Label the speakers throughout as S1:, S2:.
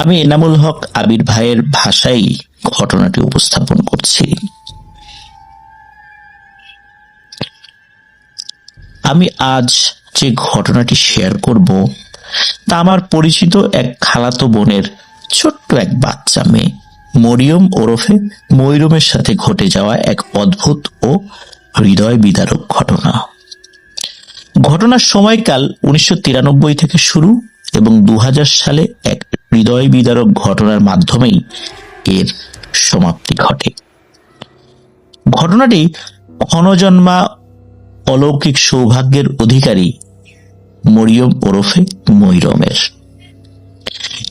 S1: আমি এনামুল হক আবির ভাইয়ের ভাষায় ঘটনাটি উপস্থাপন করছি। আমি আজ যে ঘটনাটি শেয়ার করব তা আমার পরিচিত এক খালাতো বোনের ছোট্ট এক বাচ্চা মেয়ে মরিয়ম ওরফে মইরমের সাথে ঘটে যাওয়া এক অদ্ভুত ও হৃদয় বিদারক ঘটনা। ঘটনার সময়কাল 1993 থেকে শুরু এবং 2000 সালে এক হৃদয় বিদারক ঘটনার মাধ্যমেই এর সমাপ্তি ঘটে। ঘটনাটি ক্ষণজন্মা অলৌকিক সৌভাগ্যের অধিকারী মরিয়ম ওরফে মইরমের।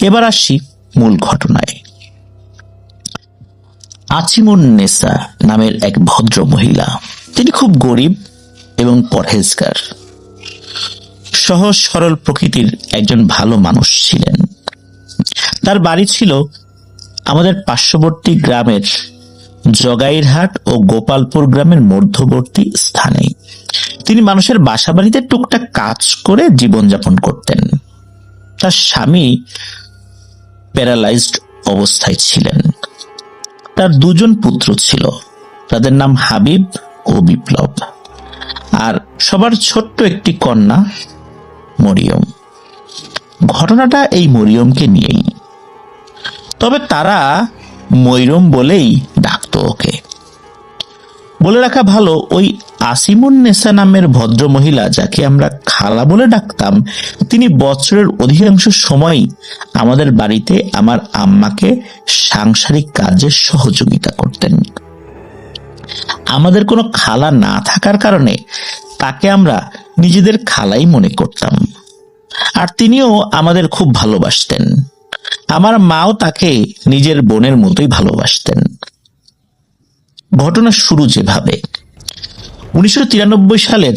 S1: এবার আসছি মূল ঘটনায়। আছিমুন্নেসা নামের এক ভদ্র মহিলা, তিনি খুব গরিব এবং পরহেজগার, সহজ সরল প্রকৃতির একজন ভালো মানুষ ছিলেন। তার বাড়ি ছিল আমাদের পার্শ্ববর্তী গ্রামের জগাইরহাট ও গোপালপুর গ্রামের মধ্যবর্তী স্থানে। তিনি মানুষের বাসা বাড়িতে টুকটাক কাজ করে জীবনযাপন করতেন। তার স্বামী প্যারালাইজড অবস্থায় ছিলেন। তার দুজন পুত্র ছিল, তাদের নাম হাবিব ও বিপ্লব, আর সবার ছোট্ট একটি কন্যা মরিয়ম। ঘটনাটা এই মরিয়মকে নিয়েই, তবে তারা মইরম বলেই ডাকতো ওকে। বলে রাখা ভালো, ওই আসিমুন্নেসা নামের ভদ্র মহিলা, যাকে আমরা খালা বলে ডাকতাম, তিনি বছরের অধিকাংশ সময়ই আমাদের বাড়িতে আমার আম্মাকে সাংসারিক কাজে সহযোগিতা করতেন। আমাদের কোনো খালা না থাকার কারণে তাকে আমরা নিজেদের খালাই মনে করতাম, আর তিনিও আমাদের খুব ভালোবাসতেন। আমার মাও তাকে নিজের বোনের মতোই ভালোবাসতেন। ঘটনা শুরু যেভাবে, 1993 সালের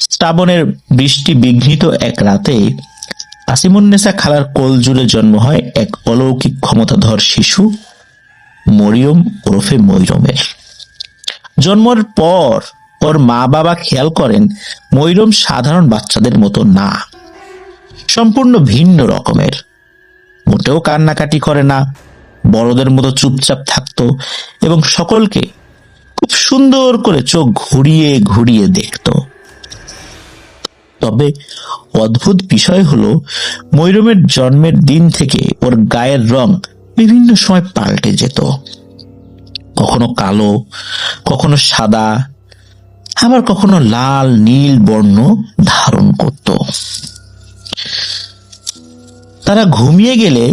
S1: শ্রাবণের বৃষ্টি বিঘ্নিত এক রাতে আসিমুন্নেসা খালার কোল জুড়ে জন্ম হয় এক অলৌকিক ক্ষমতাধর শিশু মরিয়ম ওরফে মইরমের। জন্মের পর ওর মা বাবা খেয়াল করেন মইরম সাধারণ বাচ্চাদের মতো না, সম্পূর্ণ ভিন্ন রকমের। মোটেও কান্নাকাটি করে না, বড়দের মতো চুপচাপ থাকতো এবং সকলকে খুব সুন্দর করে চোখ ঘুরিয়ে ঘুরিয়ে দেখত। তবে অদ্ভুত বিষয় হলো, মইরমের জন্মের দিন থেকে ওর গায়ের রং বিভিন্ন সময় পাল্টে যেত। কখনো কালো, কখনো সাদা, আবার কখনো লাল নীল বর্ণ ধারণ করত। তারা ঘুমিয়ে গেলে